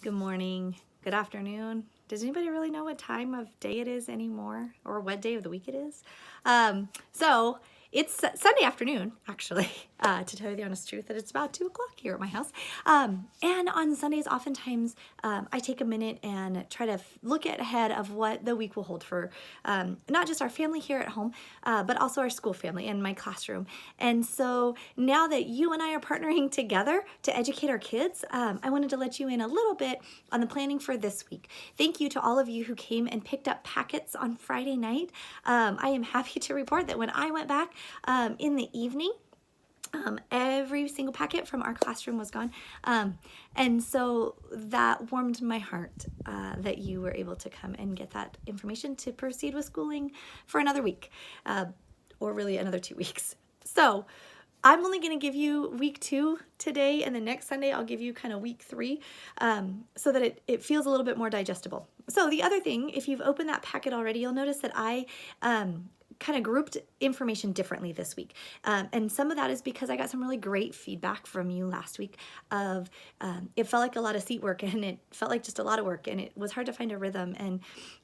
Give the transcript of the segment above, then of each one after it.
Good morning, good afternoon. Does anybody really know what time of day it is anymore or what day of the week it is? So it's Sunday afternoon, actually, to tell you the honest truth, that it's about 2 o'clock here at my house. And on Sundays, oftentimes, I take a minute and try to look ahead of what the week will hold for not just our family here at home, but also our school family and my classroom. And so now that you and I are partnering together to educate our kids, I wanted to let you in a little bit on the planning for this week. Thank you to all of you who came and picked up packets on Friday night. I am happy to report that when I went back in the evening, every single packet from our classroom was gone. And so that warmed my heart that you were able to come and get that information to proceed with schooling for another week, or really another 2 weeks. So I'm only going to give you week 2 today, and the next Sunday I'll give you kind of week 3 so that it feels a little bit more digestible. So the other thing, if you've opened that packet already, you'll notice that I kind of grouped information differently this week. And some of that is because I got some really great feedback from you last week of it felt like a lot of seat work, and it felt like just a lot of work, and it was hard to find a rhythm, and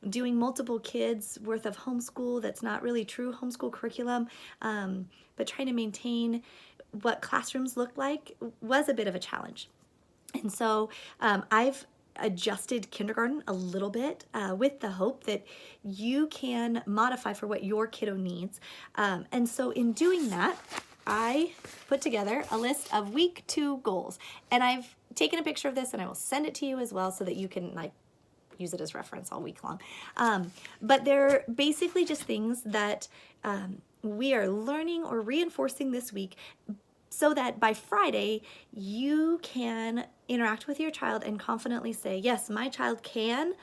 doing multiple kids worth of homeschool that's not really true homeschool curriculum, but trying to maintain what classrooms look like was a bit of a challenge. And so I've adjusted kindergarten a little bit with the hope that you can modify for what your kiddo needs. And so in doing that, I put together a list of week 2 goals. And I've taken a picture of this and I will send it to you as well so that you can use it as reference all week long. But they're basically just things that we are learning or reinforcing this week so that by Friday you can interact with your child and confidently say, yes, my child can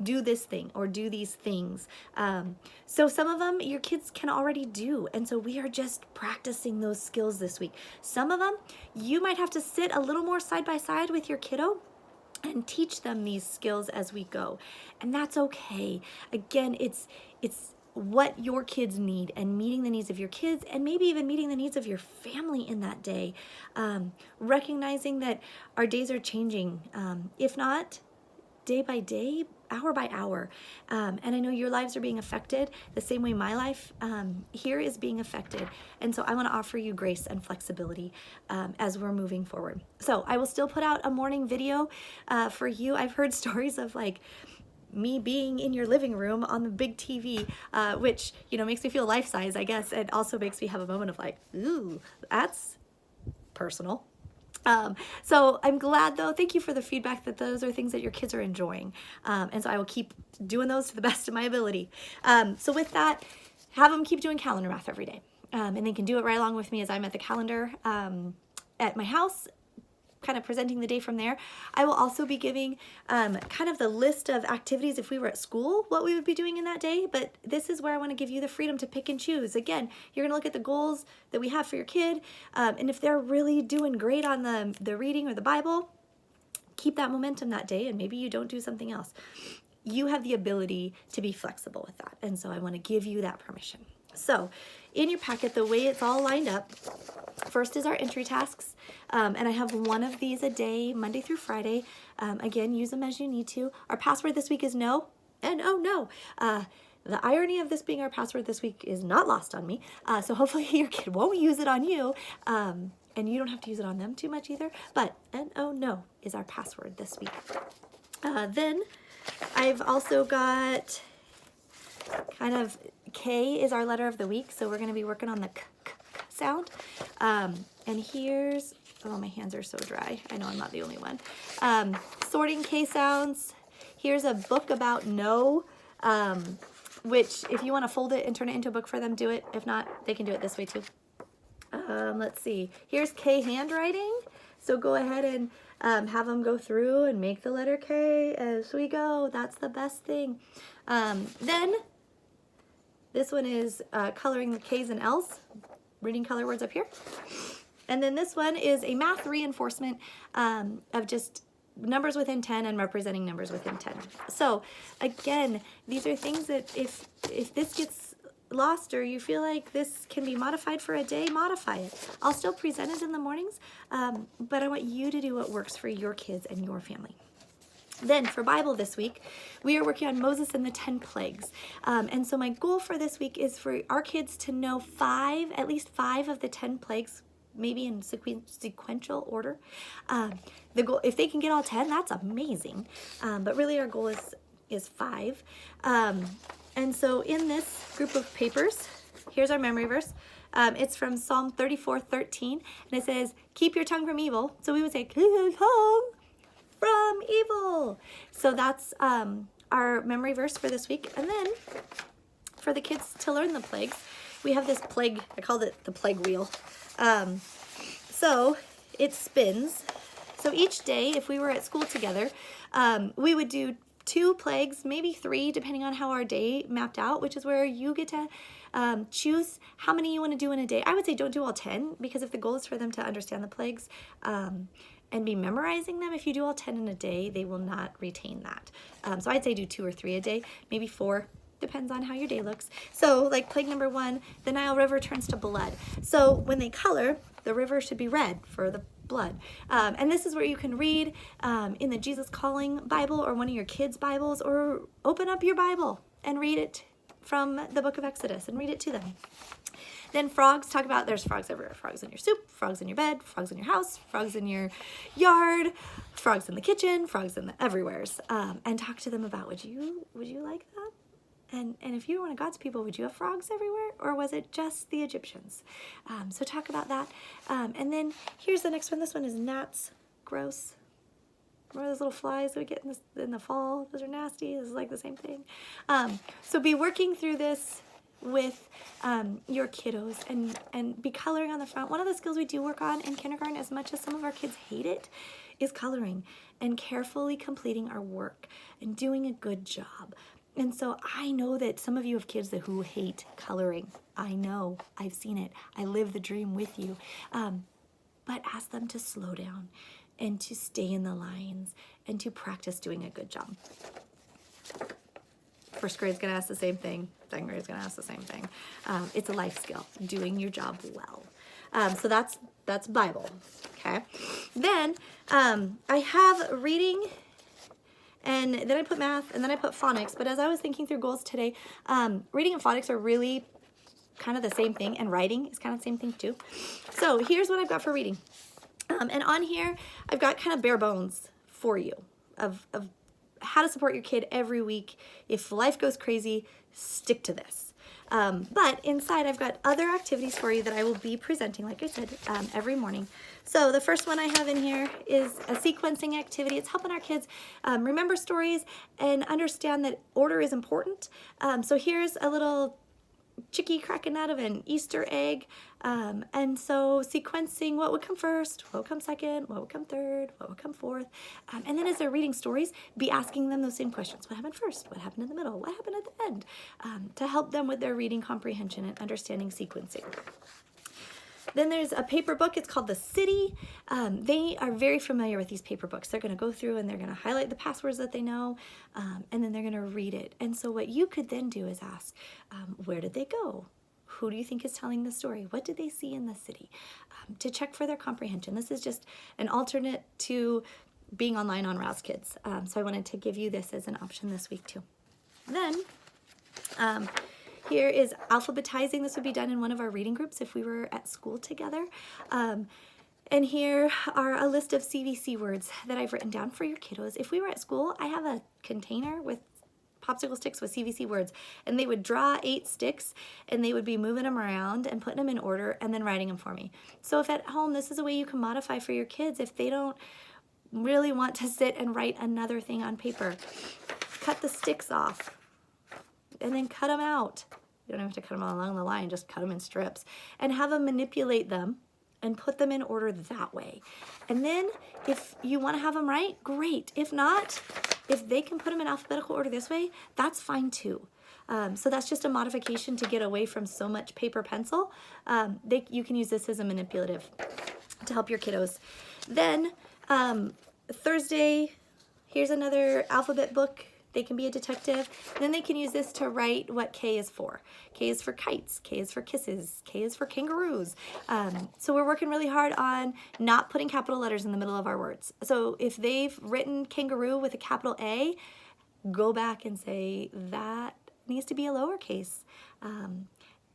do this thing or do these things. So some of them your kids can already do, and so we are just practicing those skills this week. Some of them you might have to sit a little more side by side with your kiddo and teach them these skills as we go, and that's okay. Again, it's what your kids need and meeting the needs of your kids, and maybe even meeting the needs of your family in that day. Recognizing that our days are changing, if not day by day, hour by hour. And I know your lives are being affected the same way my life here is being affected. And so I want to offer you grace and flexibility as we're moving forward. So I will still put out a morning video for you. I've heard stories of me being in your living room on the big TV, which, makes me feel life-size, I guess. It also makes me have a moment of ooh, that's personal. So I'm glad, though. Thank you for the feedback that those are things that your kids are enjoying. And so I will keep doing those to the best of my ability. So with that, have them keep doing calendar math every day. And they can do it right along with me as I'm at the calendar at my house, kind of presenting the day from there. I will also be giving kind of the list of activities if we were at school, what we would be doing in that day, but this is where I want to give you the freedom to pick and choose. Again, you're going to look at the goals that we have for your kid, and if they're really doing great on the reading or the Bible, keep that momentum that day, and maybe you don't do something else. You have the ability to be flexible with that, and so I want to give you that permission. So in your packet, the way it's all lined up, first is our entry tasks, and I have one of these a day, Monday through Friday. Again, use them as you need to. Our password this week is no, and oh no. The irony of this being our password this week is not lost on me, so hopefully your kid won't use it on you, and you don't have to use it on them too much either, but and oh no is our password this week. Then I've also got kind of K is our letter of the week, so we're going to be working on the k sound. And here's, oh, my hands are so dry. I know I'm not the only one. Sorting K sounds. Here's a book about no, which if you want to fold it and turn it into a book for them, do it. If not, they can do it this way too. Let's see. Here's K handwriting. So go ahead and have them go through and make the letter K as we go. That's the best thing. Then this one is coloring the K's and L's, reading color words up here. And then this one is a math reinforcement of just numbers within 10 and representing numbers within 10. So again, these are things that if this gets lost or you feel like this can be modified for a day, modify it. I'll still present it in the mornings, but I want you to do what works for your kids and your family. Then for Bible this week, we are working on Moses and the 10 plagues. And so my goal for this week is for our kids to know at least five of the 10 plagues, maybe in sequential order. The goal, if they can get all 10, that's amazing. But really our goal is five. And so in this group of papers, here's our memory verse. It's from Psalm 34:13, and it says, keep your tongue from evil. So we would say, keep your tongue from evil. So that's our memory verse for this week. And then for the kids to learn the plagues, we have this plague, I called it the plague wheel. So it spins. So each day, if we were at school together, we would do 2 plagues, maybe 3, depending on how our day mapped out, which is where you get to choose how many you want to do in a day. I would say don't do all 10, because if the goal is for them to understand the plagues and be memorizing them, if you do all 10 in a day, they will not retain that. So I'd say do 2 or 3 a day, maybe 4. Depends on how your day looks. So like plague number 1, the Nile River turns to blood. So when they color, the river should be red for the blood. And this is where you can read in the Jesus Calling Bible or one of your kids' Bibles, or open up your Bible and read it from the book of Exodus and read it to them. Then frogs, talk about there's frogs everywhere. Frogs in your soup, frogs in your bed, frogs in your house, frogs in your yard, frogs in the kitchen, frogs in the everywheres. And talk to them about, would you like that? And if you were one of God's people, would you have frogs everywhere? Or was it just the Egyptians? So talk about that. And then here's the next one. This one is gnats. Gross. Remember those little flies that we get in the fall? Those are nasty. This is like the same thing. So be working through this with your kiddos and be coloring on the front. One of the skills we do work on in kindergarten, as much as some of our kids hate it, is coloring and carefully completing our work and doing a good job. And so I know that some of you have kids who hate coloring. I know, I've seen it. I live the dream with you. But ask them to slow down and to stay in the lines and to practice doing a good job. First grade's gonna ask the same thing. Second grade's gonna ask the same thing. It's a life skill, doing your job well. So that's Bible, okay? Then I have reading, and then I put math, and then I put phonics. But as I was thinking through goals today, reading and phonics are really kind of the same thing, and writing is kind of the same thing too. So here's what I've got for reading. And on here, I've got kind of bare bones for you of how to support your kid every week. If life goes crazy, stick to this. But inside, I've got other activities for you that I will be presenting, like I said, every morning. So the first one I have in here is a sequencing activity. It's helping our kids remember stories and understand that order is important. So here's a little chickie cracking out of an Easter egg. And so sequencing what would come first, what would come second, what would come third, what would come fourth. And then as they're reading stories, be asking them those same questions. What happened first? What happened in the middle? What happened at the end? To help them with their reading comprehension and understanding sequencing. Then there's a paper book. It's called The City. They are very familiar with these paper books. They're going to go through and they're going to highlight the passwords that they know, and then they're going to read it. And so what you could then do is ask, where did they go? Who do you think is telling the story? What did they see in the city? To check for their comprehension. This is just an alternate to being online on Rouse Kids. So I wanted to give you this as an option this week too. Then, here is alphabetizing. This would be done in one of our reading groups if we were at school together. And here are a list of CVC words that I've written down for your kiddos. If we were at school, I have a container with popsicle sticks with CVC words, and they would draw 8 sticks and they would be moving them around and putting them in order and then writing them for me. So if at home, this is a way you can modify for your kids if they don't really want to sit and write another thing on paper. Cut the sticks off and then cut them out. You don't have to cut them all along the line, just cut them in strips and have them manipulate them and put them in order that way. And then if you want to have them right, great. If not, if they can put them in alphabetical order this way, that's fine too. So that's just a modification to get away from so much paper pencil. You can use this as a manipulative to help your kiddos. Then Thursday, here's another alphabet book They can be a detective. Then they can use this to write what K is for. K is for kites, K is for kisses, K is for kangaroos. So we're working really hard on not putting capital letters in the middle of our words. So if they've written kangaroo with a capital A, go back and say that needs to be a lowercase.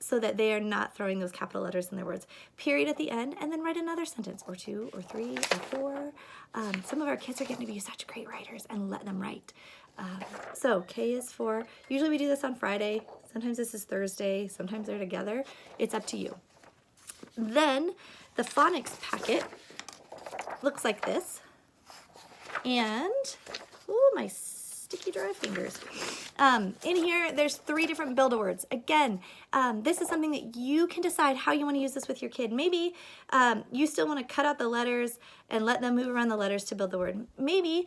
So that they are not throwing those capital letters in their words. Period at the end, and then write another sentence, or 2, or 3, or 4. Some of our kids are getting to be such great writers, and let them write. So K is for, usually we do this on Friday. Sometimes this is Thursday. Sometimes they're together. It's up to you. Then the phonics packet looks like this. And, ooh, my sticky dry fingers. In here, there's 3 different Build-A-Words. Again, this is something that you can decide how you want to use this with your kid. Maybe you still want to cut out the letters and let them move around the letters to build the word. Maybe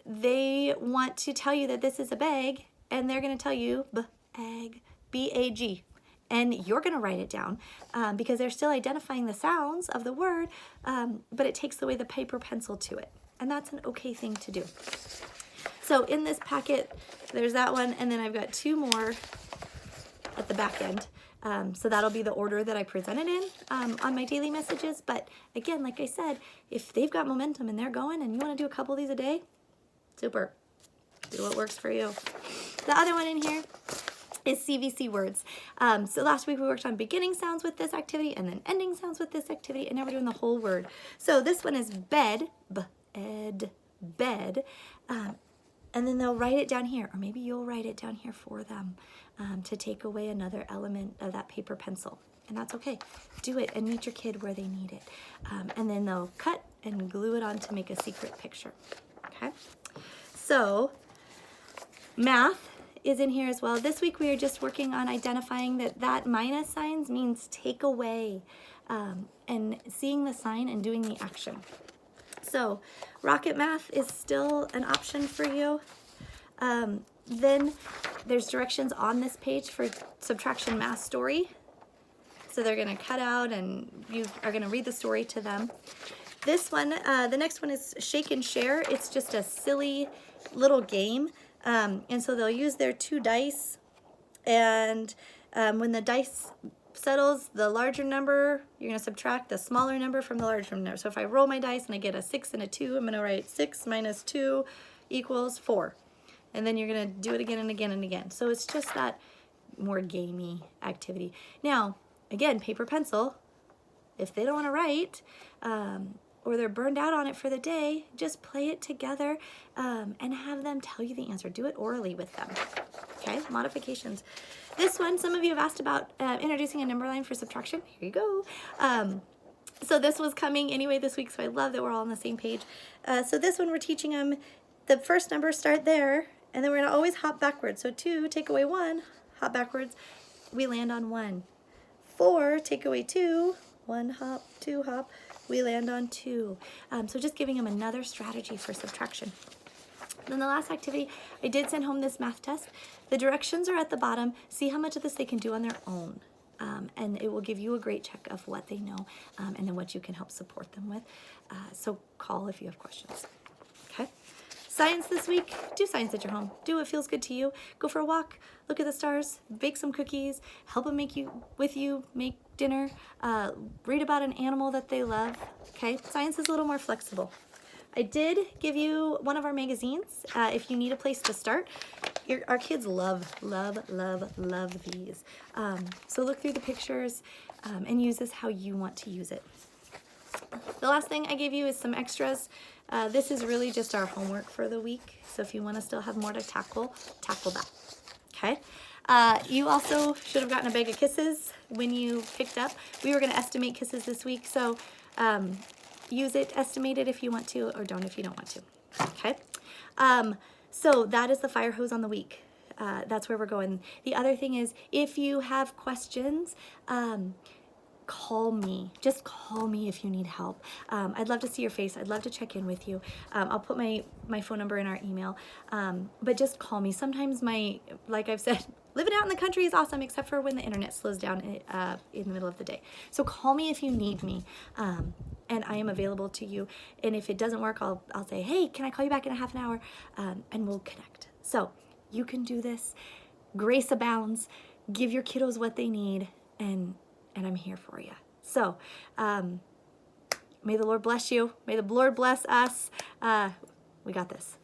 they want to tell you that this is a bag, and they're going to tell you B-ag, B-A-G. And you're going to write it down because they're still identifying the sounds of the word, but it takes away the paper pencil to it. And that's an okay thing to do. So in this packet, there's that one, and then I've got 2 more at the back end. So that'll be the order that I presented in on my daily messages. But again, like I said, if they've got momentum and they're going and you want to do a couple of these a day, super. Do what works for you. The other one in here is CVC words. So last week we worked on beginning sounds with this activity and then ending sounds with this activity, and now we're doing the whole word. So this one is bed, b-ed, bed. And then they'll write it down here, or maybe you'll write it down here for them to take away another element of that paper pencil. And that's okay. Do it and meet your kid where they need it. And then they'll cut and glue it on to make a secret picture. Okay? So math is in here as well. This week we are just working on identifying that minus signs means take away, and seeing the sign and doing the action. So Rocket Math is still an option for you. Then there's directions on this page for subtraction math story. So they're going to cut out and you are going to read the story to them. This one, the next one is Shake and Share. It's just a silly little game. And so they'll use their 2 dice. And when the dice settles the larger number, you're going to subtract the smaller number from the larger number. So if I roll my dice and I get a 6 and a 2, I'm going to write 6 minus 2 equals 4. And then you're going to do it again and again and again. So it's just that more gamey activity. Now, again, paper pencil, if they don't want to write, or they're burned out on it for the day, just play it together and have them tell you the answer. Do it orally with them. Okay, modifications. This one, some of you have asked about introducing a number line for subtraction. Here you go. So this was coming anyway this week, so I love that we're all on the same page. So this one, we're teaching them the first number, start there, and then we're gonna always hop backwards. So 2, take away 1, hop backwards, we land on 1. 4, take away 2, 1 hop, 2 hop, we land on 2. So just giving them another strategy for subtraction. Then the last activity, I did send home this math test. The directions are at the bottom. See how much of this they can do on their own. And it will give you a great check of what they know and then what you can help support them with. So call if you have questions. Okay? Science this week, do science at your home. Do what feels good to you. Go for a walk, look at the stars, bake some cookies, help them make dinner, read about an animal that they love. Okay? Science is a little more flexible. I did give you one of our magazines if you need a place to start. Our kids love these. So look through the pictures and use this how you want to use it. The last thing I gave you is some extras. This is really just our homework for the week. So if you want to still have more to tackle that. Okay? You also should have gotten a bag of kisses when you picked up. We were going to estimate kisses this week, so use it, estimate it if you want to, or don't if you don't want to. Okay? So that is the fire hose on the week. That's where we're going. The other thing is, if you have questions, call me. Just call me if you need help. I'd love to see your face. I'd love to check in with you. I'll put my phone number in our email. But just call me. Sometimes like I've said, living out in the country is awesome, except for when the internet slows down in the middle of the day. So call me if you need me. and I am available to you. And if it doesn't work, I'll say, hey, can I call you back in a half an hour? And we'll connect. So you can do this. Grace abounds. Give your kiddos what they need, and I'm here for you. So may the Lord bless you. May the Lord bless us. We got this.